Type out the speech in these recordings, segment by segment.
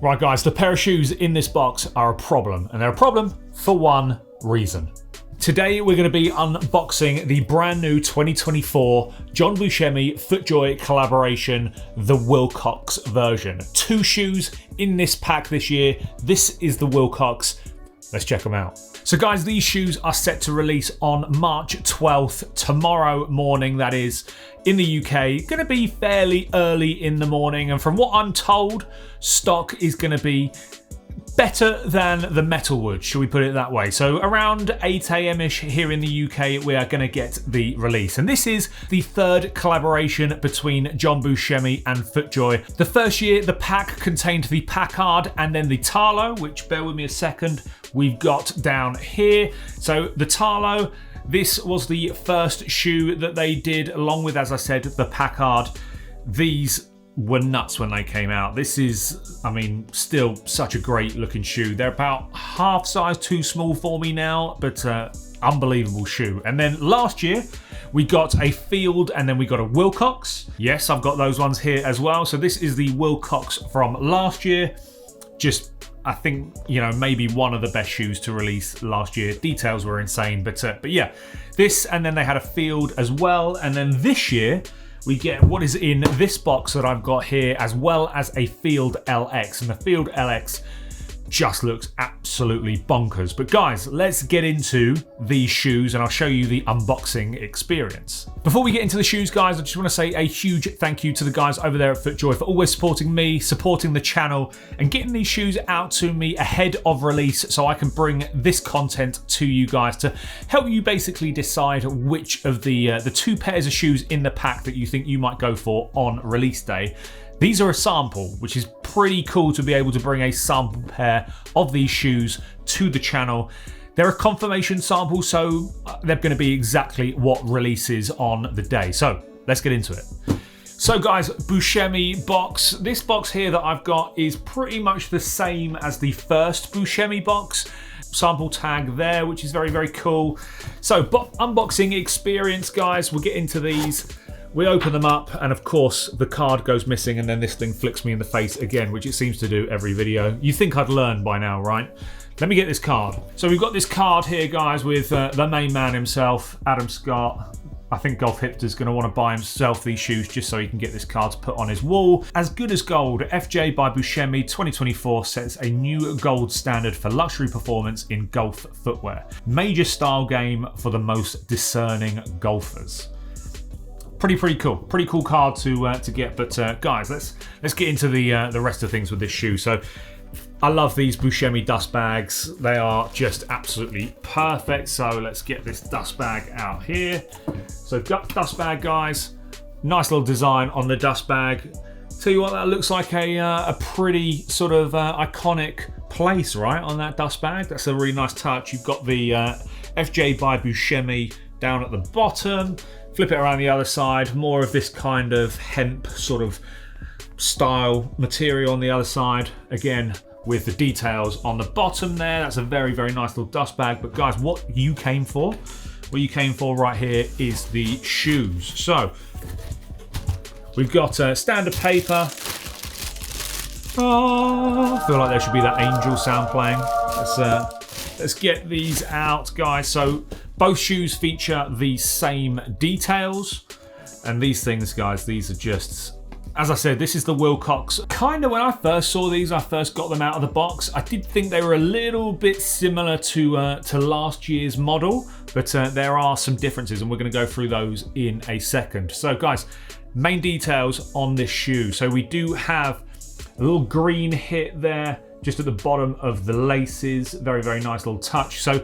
Right guys, the pair of shoes in this box are a problem, and they're a problem for one reason. Today we're going to be unboxing the brand new 2024 John Buscemi FootJoy collaboration, the Willcox version. 2 shoes in this pack this year. This is the Willcox. Let's check them out. So guys, these shoes are set to release on March 12th, tomorrow morning that is, in the UK. Going to be fairly early in the morning, and from what I'm told, stock is going to be better than the metalwood, shall we put it that way. So around 8 AM-ish here in the UK, we are going to get the release. And this is the 3rd collaboration between John Buscemi and FootJoy. The first year, the pack contained the Packard and then the Tarlo, which, bear with me a second, we've got down here. So the Tarlo, this was the first shoe that they did, along with, as I said, the Packard. These were nuts when they came out. This is, I mean, still such a great looking shoe. They're about half size too small for me now, but unbelievable shoe. And then last year we got a Field and then we got a Willcox. Yes, I've got those ones here as well. So this is the Willcox from last year. Just, I think, you know, maybe one of the best shoes to release last year. Details were insane, but yeah, this, and then they had a Field as well. And then this year we get what is in this box that I've got here, as well as a Field LX. And the Field LX just looks absolutely bonkers. But guys, let's get into these shoes and I'll show you the unboxing experience. Before we get into the shoes, guys, I just want to say a huge thank you to the guys over there at FootJoy for always supporting me, supporting the channel, and getting these shoes out to me ahead of release so I can bring this content to you guys to help you basically decide which of the 2 pairs of shoes in the pack that you think you might go for on release day. These are a sample, which is pretty cool to be able to bring a sample pair of these shoes to the channel. They're a confirmation sample, so they're going to be exactly what releases on the day. So let's get into it. So guys, Buscemi box. This box here that I've got is pretty much the same as the first Buscemi box. Sample tag there, which is very, very cool. So unboxing experience, guys. We'll get into these. We open them up, and of course the card goes missing, and then this thing flicks me in the face again, which it seems to do every video. You think I'd learn by now, right? Let me get this card. So we've got this card here, guys, with the main man himself, Adam Scott. I think Golf Hipster's going to want to buy himself these shoes just so he can get this card to put on his wall. As good as gold, FJ by Buscemi 2024 sets a new gold standard for luxury performance in golf footwear. Major style game for the most discerning golfers. Pretty cool card to get. But guys, let's get into the rest of things with this shoe. So I love these Buscemi dust bags. They are just absolutely perfect. So let's get this dust bag out here. So dust bag, guys. Nice little design on the dust bag. Tell you what, that looks like a pretty sort of iconic place, right, on that dust bag. That's a really nice touch. You've got the FJ by Buscemi down at the bottom. Flip it around the other side, more of this kind of hemp sort of style material on the other side. Again, with the details on the bottom there. That's a very, very nice little dust bag. But guys, what you came for right here is the shoes. So we've got standard paper. Oh, I feel like there should be that angel sound playing. Let's get these out, guys. So both shoes feature the same details, and these things, guys, these are just, as I said, this is the Willcox. Kind of when I first saw these, I first got them out of the box, I did think they were a little bit similar to last year's model, but there are some differences, and we're going to go through those in a second. So guys, main details on this shoe. So we do have a little green hit there just at the bottom of the laces. Very, very nice little touch. So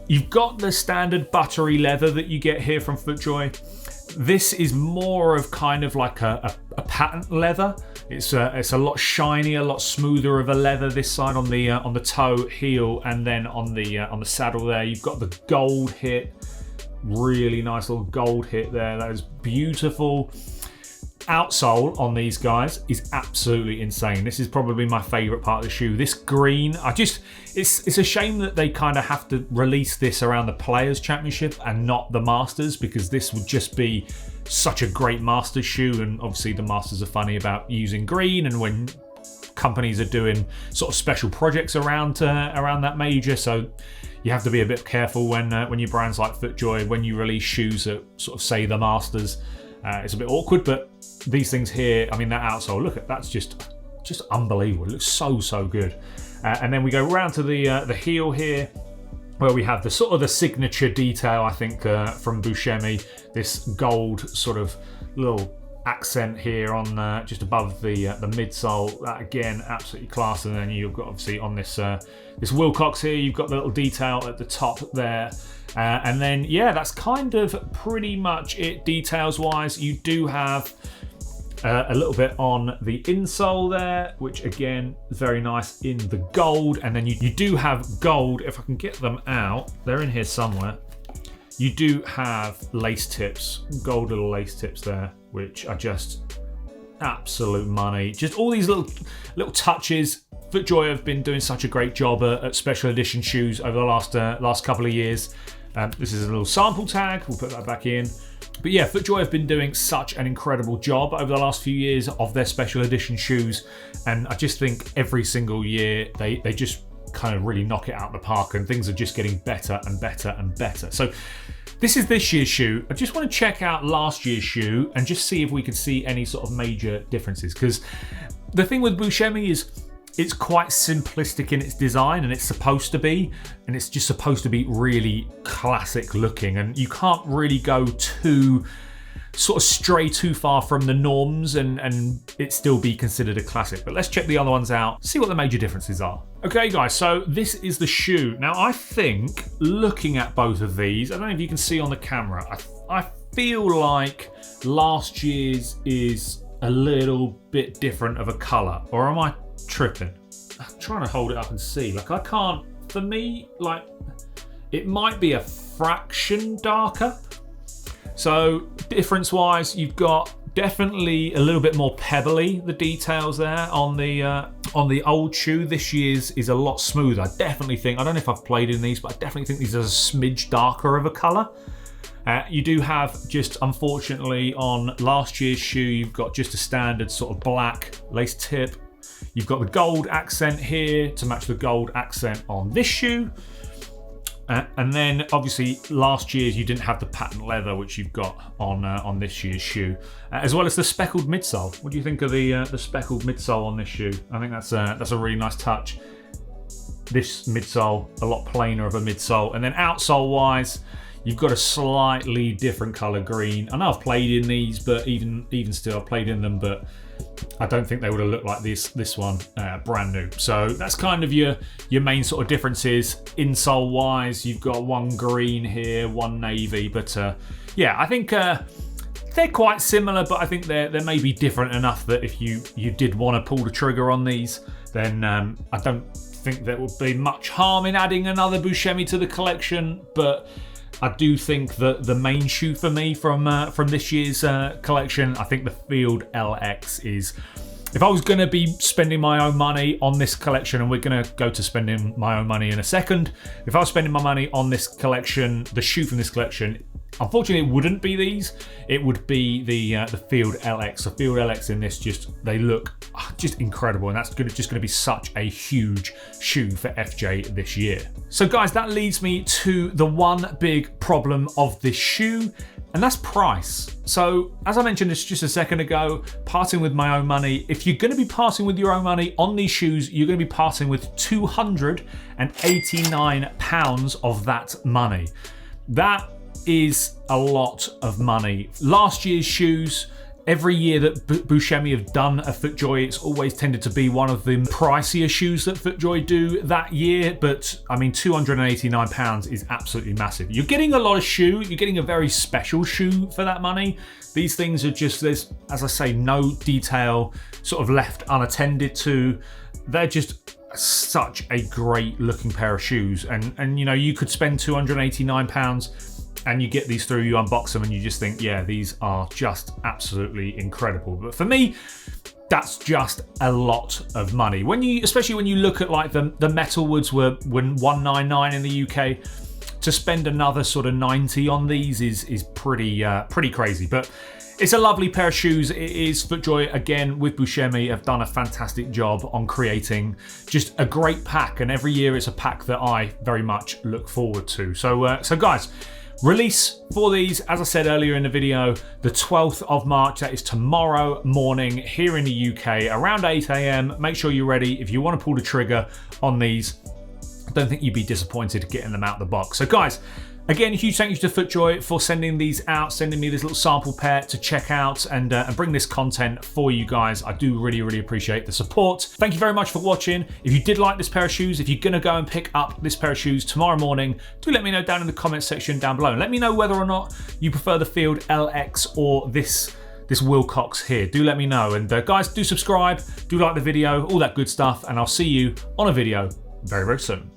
you've got the standard buttery leather that you get here from FootJoy. This is more of kind of like a patent leather. It's a lot shinier, a lot smoother of a leather this side on the toe, heel, and then on the saddle there. You've got the gold hit. Really nice little gold hit there. That is beautiful. Outsole on these guys is absolutely insane. This is probably my favorite part of the shoe. This green, it's a shame that they kind of have to release this around the Players Championship and not the Masters, because this would just be such a great Masters shoe. And obviously the Masters are funny about using green, and when companies are doing sort of special projects around that major, so you have to be a bit careful when you brands like FootJoy, when you release shoes that sort of say the Masters. It's a bit awkward, but these things here, I mean, that outsole, look at that's just unbelievable. It looks so good. And then we go round to the heel here, where we have the sort of the signature detail, I think, from Buscemi, this gold sort of little accent here on just above the midsole. That again, absolutely class. And then you've got obviously on this this Willcox here, you've got the little detail at the top there. And then yeah, that's kind of pretty much it details wise. You do have a little bit on the insole there, which again, very nice in the gold. And then you do have gold, if I can get them out, they're in here somewhere. You do have lace tips, gold little lace tips there, which are just absolute money. Just all these little touches. FootJoy have been doing such a great job at special edition shoes over the last couple of years. This is a little sample tag, we'll put that back in. But yeah, FootJoy have been doing such an incredible job over the last few years of their special edition shoes. And I just think every single year they just kind of really knock it out of the park, and things are just getting better and better and better. So this is this year's shoe. I just want to check out last year's shoe and just see if we could see any sort of major differences. Because the thing with Buscemi is it's quite simplistic in its design, and it's supposed to be, and it's just supposed to be really classic looking, and you can't really go too sort of stray too far from the norms and it still be considered a classic. But let's check the other ones out, see what the major differences are. Okay guys, so this is the shoe. Now I think looking at both of these, I don't know if you can see on the camera, I feel like last year's is a little bit different of a colour, or am I tripping? I'm trying to hold it up and see. Like I can't, for me, like it might be a fraction darker. So difference wise, you've got definitely a little bit more pebbly, the details there on the old shoe. This year's is a lot smoother. I definitely think, I don't know if I've played in these, but I definitely think these are a smidge darker of a colour. You do have, just unfortunately on last year's shoe, you've got just a standard sort of black lace tip. You've got the gold accent here to match the gold accent on this shoe. And then obviously last year's you didn't have the patent leather, which you've got on this year's shoe, as well as the speckled midsole. What do you think of the speckled midsole on this shoe? I think that's a really nice touch. This midsole, a lot plainer of a midsole. And then outsole wise, you've got a slightly different colour green. I know I've played in these, but even still I've played in them, but I don't think they would have looked like this one brand new. So that's kind of your main sort of differences. Insole wise, you've got one green here, one navy, but yeah, I think they're quite similar, but I think they're maybe different enough that if you did want to pull the trigger on these, then I don't think there would be much harm in adding another Buscemi to the collection. But I do think that the main shoe for me from this year's collection, I think the Field LX is, if I was going to be spending my own money on this collection, and we're going to go to spending my own money in a second, if I was spending my money on this collection, the shoe from this collection, unfortunately it wouldn't be these, it would be the Field LX. The Field LX in this, they look just incredible, and that's just going to be such a huge shoe for FJ this year. So guys, that leads me to the one big problem of this shoe, and that's price. So as I mentioned this just a second ago, parting with my own money, if you're going to be parting with your own money on these shoes, you're going to be parting with £289 of that money. That is a lot of money. Last year's shoes, every year that Buscemi have done a FootJoy, it's always tended to be one of the pricier shoes that FootJoy do that year. But I mean, £289 is absolutely massive. You're getting a lot of shoe, you're getting a very special shoe for that money. These things are just, there's, as I say, no detail sort of left unattended to. They're just such a great looking pair of shoes. And you know, you could spend £289 and you get these through, you unbox them, and you just think, yeah, these are just absolutely incredible. But for me, that's just a lot of money. Especially when you look at like the Metalwoods were $199 in the UK, to spend another sort of 90 on these is pretty crazy. But It's a lovely pair of shoes. It is. FootJoy, again, with Buscemi, have done a fantastic job on creating just a great pack. And every year it's a pack that I very much look forward to. So guys, release for these, as I said earlier in the video, the 12th of March. That is tomorrow morning here in the UK, around 8 AM. Make sure you're ready. If you want to pull the trigger on these, I don't think you'd be disappointed getting them out the box. So guys, again, a huge thank you to FootJoy for sending these out, sending me this little sample pair to check out and bring this content for you guys. I do really, really appreciate the support. Thank you very much for watching. If you did like this pair of shoes, if you're going to go and pick up this pair of shoes tomorrow morning, do let me know down in the comments section down below. And let me know whether or not you prefer the Field LX or this Willcox here. Do let me know. And guys, do subscribe, do like the video, all that good stuff. And I'll see you on a video very, very soon.